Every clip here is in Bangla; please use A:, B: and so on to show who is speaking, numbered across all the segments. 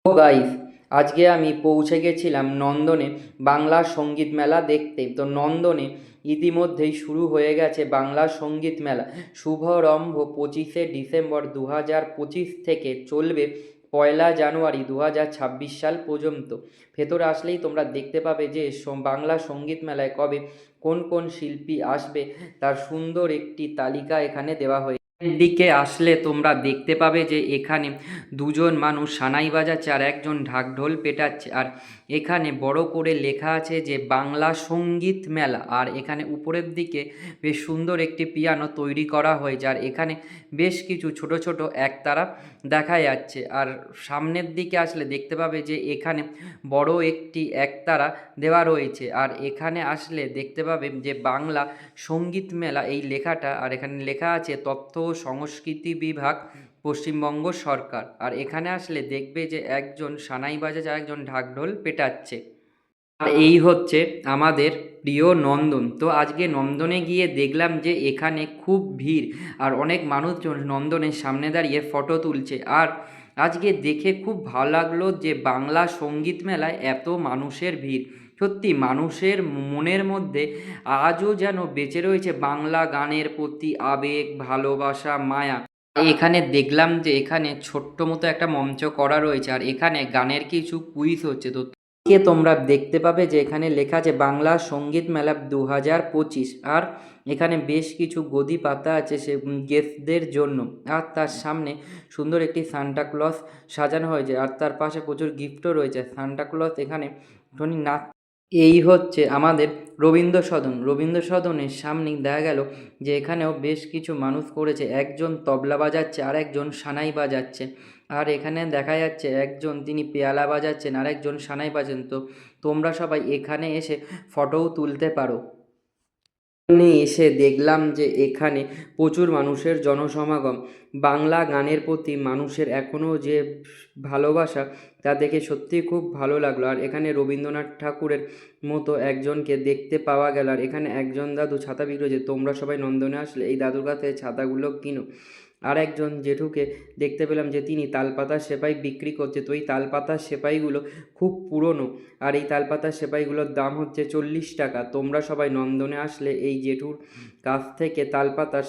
A: তো গাইস, আজকে আমি পৌঁছে গেছিলাম নন্দনে বাংলা সঙ্গীত মেলা দেখতে। তো নন্দনে ইতিমধ্যেই শুরু হয়ে গেছে বাংলা সঙ্গীত মেলা। শুভারম্ভ 25শে ডিসেম্বর 2025 থেকে চলবে 1লা জানুয়ারি 2026 সাল পর্যন্ত। ভেতরে আসলেই তোমরা দেখতে পাবে যে বাংলা সঙ্গীত মেলায় কবে কোন কোন শিল্পী আসবে তার সুন্দর একটি তালিকা এখানে দেওয়া হয়েছে। দিকে আসলে তোমরা দেখতে পাবে যে এখানে দুজন মানুষ সানাই বাজাচ্ছে আর একজন ঢাকঢোল পেটাচ্ছে। আর এখানে বড় করে লেখা আছে যে বাংলা সঙ্গীত মেলা। আর এখানে উপরের দিকে বেশ সুন্দর একটি পিয়ানো তৈরি করা হয়েছে। আর এখানে বেশ কিছু ছোট ছোট একতারা দেখা যাচ্ছে। আর সামনের দিকে আসলে দেখতে পাবে যে এখানে বড় একটি একতারা দেওয়া রয়েছে। আর এখানে আসলে দেখতে পাবে যে বাংলা সঙ্গীত মেলা এই লেখাটা। আর এখানে লেখা আছে তথ্য ও সংস্কৃতি বিভাগ, পশ্চিমবঙ্গ সরকার। আর এখানে আসলে দেখবে যে একজন সানাই বাজাচ্ছে আর একজন ঢাকঢোল পেটাচ্ছে। আর এই হচ্ছে আমাদের প্রিয় নন্দন। তো আজকে নন্দনে গিয়ে দেখলাম যে এখানে খুব ভিড় আর অনেক মানুষজন নন্দনের সামনে দাঁড়িয়ে ফটো তুলছে। আর আজকে দেখে খুব ভালো লাগলো যে বাংলা সঙ্গীত মেলায় এত মানুষের ভিড়। সত্যি মানুষের মনের মধ্যে আজও যেন বেঁচে রয়েছে বাংলা গানের প্রতি আবেগ, ভালোবাসা, মায়া। এখানে দেখলাম যে এখানে ছোট্ট মতো একটা মঞ্চ করা রয়েছে আর এখানে গানের কিছু কুইজ হচ্ছে। তো তোমরা দেখতে পাবে যে এখানে লেখা আছে বাংলা সঙ্গীত মেলা 2025। আর এখানে বেশ কিছু গদি পাতা আছে সে গেস্টদের জন্য। আর তার সামনে সুন্দর একটি সান্টা ক্লজ সাজানো হয়েছে আর তার পাশে প্রচুর গিফটও রয়েছে। সান্টা ক্লজ এখানে নাচ। এই হচ্ছে আমাদের রবীন্দ্র সদন। রবীন্দ্র সদনের সামনেই দেখা গেল যে এখানেও বেশ কিছু মানুষ করেছে, একজন তবলা বাজাচ্ছে আর একজন সানাই বাজাচ্ছে। আর এখানে দেখা যাচ্ছে একজন তিনি পেয়ালা বাজাচ্ছেন আর একজন সানাই বাজান। তো তোমরা সবাই এখানে এসে ফটোও তুলতে পারো। এসে দেখলাম যে এখানে প্রচুর মানুষের জনসমাগম। বাংলা গানের প্রতি মানুষের এখনও যে ভালোবাসা তা দেখে সত্যিই খুব ভালো লাগলো। আর এখানে রবীন্দ্রনাথ ঠাকুরের মতো একজনকে দেখতে পাওয়া গেল। আর এখানে একজন দাদু ছাতা বিক্রি হচ্ছে। তোমরা সবাই নন্দনে আসলে এই দাদুর কাছে ছাতাগুলো কিনো। আর একজন জেঠুকে দেখতে পেলাম যে তিনি তালপাতার সেপাই বিক্রি করছে। তো এই তালপাতার সেপাইগুলো খুব পুরনো আর এই তালপাতার সেপাইগুলোর দাম হচ্ছে 40 টাকা। তোমরা সবাই নন্দনে আসলে এই জেঠুর কাছ থেকে তালপাতার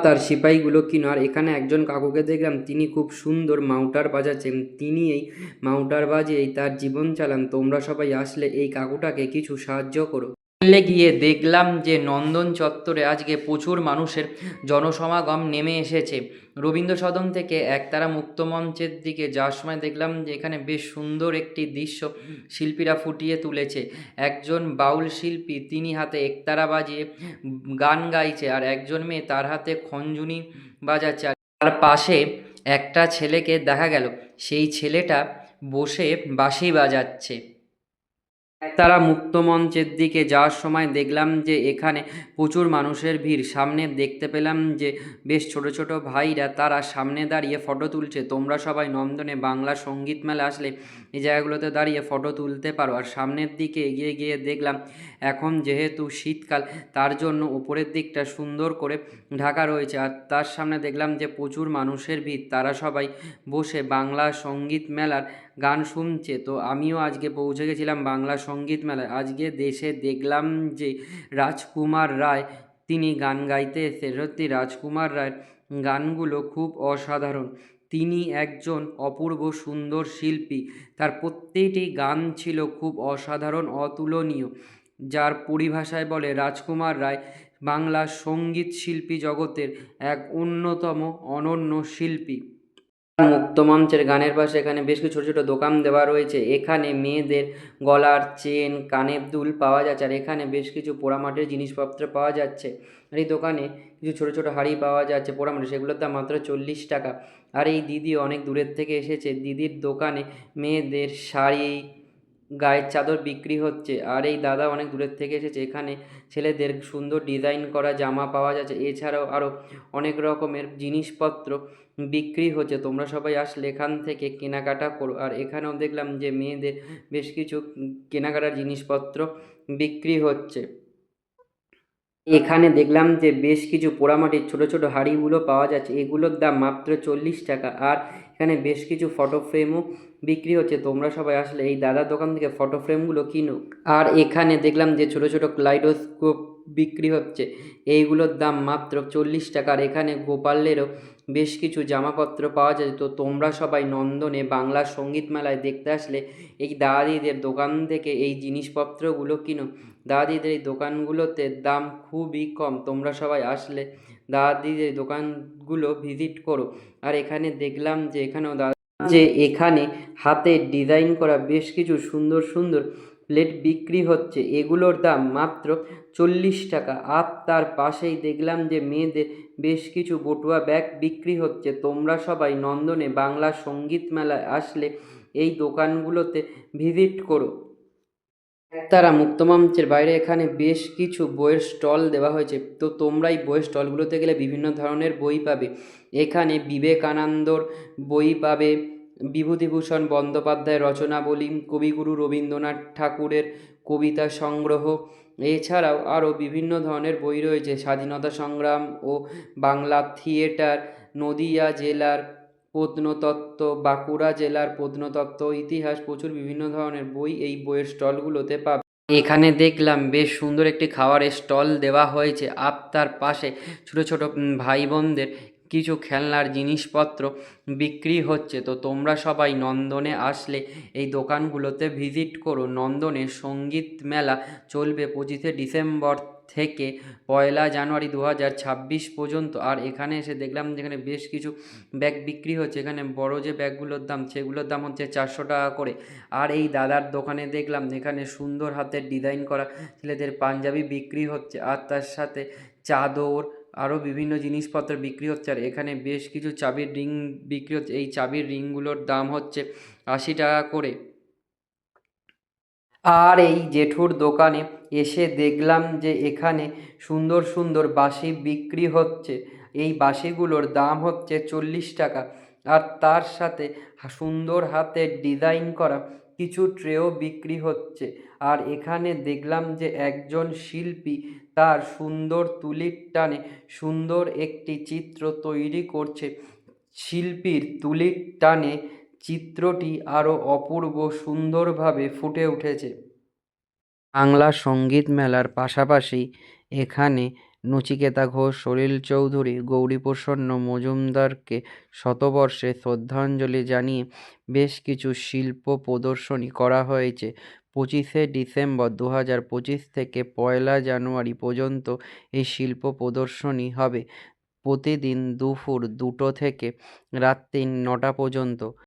A: তার সিপাইগুলো কিনো। আর এখানে একজন কাকুকে দেখলাম তিনি খুব সুন্দর মাউটার বাজাচ্ছেন। তিনি এই মাউটার বাজিয়েই তার জীবন চালান। তোমরা সবাই আসলে এই কাকুটাকে কিছু সাহায্য করো। গিয়ে দেখলাম যে নন্দন চত্বরে আজকে প্রচুর মানুষের জনসমাগম নেমে এসেছে। রবীন্দ্র সদন থেকে একতারা মুক্ত মঞ্চের দিকে যাওয়ার সময় দেখলাম যে এখানে বেশ সুন্দর একটি দৃশ্য শিল্পীরা ফুটিয়ে তুলেছে। একজন বাউল শিল্পী তিনি হাতে একতারা বাজিয়ে গান গাইছে আর একজন মেয়ে তার হাতে খঞ্জনি বাজাচ্ছে। আর তার পাশে একটা ছেলেকে দেখা গেল, সেই ছেলেটা বসে বাঁশি বাজাচ্ছে। তারা মুক্ত মঞ্চের দিকে যাওয়ার সময় দেখলাম যে এখানে প্রচুর মানুষের ভিড়। সামনে দেখতে পেলাম যে বেশ ছোট ছোট ভাইরা তারা সামনে দাঁড়িয়ে ফটো তুলছে। তোমরা সবাই নন্দনে বাংলা সঙ্গীত মেলা আসলে এই জায়গাগুলোতে দাঁড়িয়ে ফটো তুলতে পারো। আর সামনের দিকে এগিয়ে গিয়ে দেখলাম এখন যেহেতু শীতকাল তার জন্য উপরের দিকটা সুন্দর করে ঢাকা রয়েছে। আর তার সামনে দেখলাম যে প্রচুর মানুষের ভিড়, তারা সবাই বসে বাংলা সঙ্গীত মেলার গান শুনছে। তো আমিও আজকে পৌঁছে গেছিলাম বাংলা সঙ্গীত মেলায়। আজকে দেশে দেখলাম যে রাজকুমার রায় তিনি গান গাইতে এসে। সত্যি রাজকুমার রায়ের গানগুলো খুব অসাধারণ। তিনি একজন অপূর্ব সুন্দর শিল্পী। তার প্রত্যেকটি গান ছিল খুব অসাধারণ, অতুলনীয়। যার পরিভাষায় বলে রাজকুমার রায় বাংলা সঙ্গীত শিল্পী জগতের এক অন্যতম অনন্য শিল্পী। মুক্ত মঞ্চের গানের পাশে এখানে বেশ কিছু ছোটো ছোটো দোকান দেওয়া রয়েছে। এখানে মেয়েদের গলার চেন, কানের দুল পাওয়া যাচ্ছে। আর এখানে বেশ কিছু পোড়ামাটির জিনিসপত্র পাওয়া যাচ্ছে। আর এই দোকানে কিছু ছোটো ছোটো হাঁড়ি পাওয়া যাচ্ছে পোড়ামাটির, সেগুলোর দাম মাত্র 40 টাকা। আর এই দিদি অনেক দূরের থেকে এসেছে। দিদির দোকানে মেয়েদের শাড়ি, গায়ের চাদর বিক্রি হচ্ছে। আর এই দাদা অনেক দূরের থেকে এসেছে। এখানে ছেলেদের সুন্দর ডিজাইন করা জামা পাওয়া যাচ্ছে। এছাড়াও আরও অনেক রকমের জিনিসপত্র বিক্রি হচ্ছে। তোমরা সবাই আসলে এখান থেকে কেনাকাটা করো। আর এখানেও দেখলাম যে মেয়েদের বেশ কিছু কেনাকাটার জিনিসপত্র বিক্রি হচ্ছে। এখানে দেখলাম যে বেশ কিছু পোড়ামাটির ছোট ছোট হাঁড়িগুলো পাওয়া যাচ্ছে। এগুলোর দাম মাত্র 40 টাকা। আর এখানে বেশ কিছু ফটো ফ্রেমও বিক্রি হচ্ছে, তোমরা সবাই আসলে এই দাদার দোকান থেকে ফটো ফ্রেমগুলো কিনো। আর এখানে দেখলাম যে ছোট ছোট ক্লাইডোস্কোপ বিক্রি হচ্ছে, এইগুলোর দাম মাত্র 40 টাকা। আর এখানে গোপালেরও বেশ কিছু জামাপত্র পাওয়া যায়। তো তোমরা সবাই নন্দনে বাংলা সঙ্গীত মেলায় দেখতে আসলে এই দাদিদের দোকান থেকে এই জিনিসপত্রগুলো কিনো। দাদিদের এই দোকানগুলোতে দাম খুবই কম, তোমরা সবাই আসলে দাদিদের দোকানগুলো ভিজিট করো। আর এখানে দেখলাম যে এখানে হাতে ডিজাইন করা বেশ কিছু সুন্দর সুন্দর প্লেট বিক্রি হচ্ছে, এগুলোর দাম মাত্র 40 টাকা। আর তার পাশেই দেখলাম যে মেয়েদের বেশ কিছু বটুয়া ব্যাগ বিক্রি হচ্ছে। তোমরা সবাই নন্দনে বাংলা সঙ্গীত মেলায় আসলে এই দোকানগুলোতে ভিজিট করো। তারা মুক্তমঞ্চের বাইরে এখানে বেশ কিছু বইয়ের স্টল দেওয়া হয়েছে, তো তোমরা এই বইয়ের স্টলগুলোতে গেলে বিভিন্ন ধরনের বই পাবে। এখানে বিবেকানন্দর বই পাবে, বিভূতিভূষণ বন্দ্যোপাধ্যায়ের রচনাবলী, কবিগুরু রবীন্দ্রনাথ ঠাকুরের কবিতা সংগ্রহ, এছাড়াও আরও বিভিন্ন ধরনের বই রয়েছে, স্বাধীনতা সংগ্রাম ও বাংলা থিয়েটার, নদিয়া জেলার প্রত্নতত্ত্ব, বাঁকুড়া জেলার প্রত্নতত্ত্ব, ইতিহাস, প্রচুর বিভিন্ন ধরনের বই এই বইয়ের স্টলগুলোতে পাবে। এখানে দেখলাম বেশ সুন্দর একটি খাবারের স্টল দেওয়া হয়েছে, আর তার পাশে ছোট ছোট ভাই বোনদের কিছু খেলনার জিনিসপত্র বিক্রি হচ্ছে। তো তোমরা সবাই নন্দনে আসলে এই দোকানগুলোতে ভিজিট করো। নন্দনে সঙ্গীত মেলা চলবে 25শে ডিসেম্বর থেকে 1লা জানুয়ারি 2026 পর্যন্ত। আর এখানে এসে দেখলাম যেখানে বেশ কিছু ব্যাগ বিক্রি হচ্ছে, এখানে বড় যে ব্যাগগুলোর দাম সেগুলোর দাম হচ্ছে 400 টাকা করে। আর এই দাদার দোকানে দেখলাম এখানে সুন্দর হাতের ডিজাইন করা ছেলেদের পাঞ্জাবি বিক্রি হচ্ছে, আর তার সাথে চাদর, আরও বিভিন্ন জিনিসপত্র বিক্রি হচ্ছে। আর এখানে বেশ কিছু চাবির রিং বিক্রি হচ্ছে, এই চাবির রিংগুলোর দাম হচ্ছে 80 টাকা করে। আর এই জেঠুর দোকানে এসে দেখলাম যে এখানে সুন্দর সুন্দর বাঁশি বিক্রি হচ্ছে, এই বাঁশিগুলোর দাম হচ্ছে 40 টাকা। আর তার সাথে সুন্দর হাতের ডিজাইন করা কিছু ট্রেও বিক্রি হচ্ছে। আর এখানে দেখলাম যে একজন শিল্পী তার সুন্দর তুলির টানে সুন্দর একটি চিত্র তৈরি করছে। শিল্পীর তুলির টানে চিত্রটি আরও অপূর্ব সুন্দরভাবে ফুটে উঠেছে। বাংলা সঙ্গীত মেলার পাশাপাশি এখানে নচিকেতা ঘোষ, সলিল চৌধুরী, গৌরীপ্রসন্ন মজুমদারকে শতবর্ষে শ্রদ্ধাঞ্জলি জানিয়ে বেশ কিছু শিল্প প্রদর্শনী করা হয়েছে। 25শে ডিসেম্বর 2025 থেকে 1লা জানুয়ারি পর্যন্ত এই শিল্প প্রদর্শনী হবে, প্রতিদিন দুপুর 2টো থেকে রাত্রি 9টা পর্যন্ত।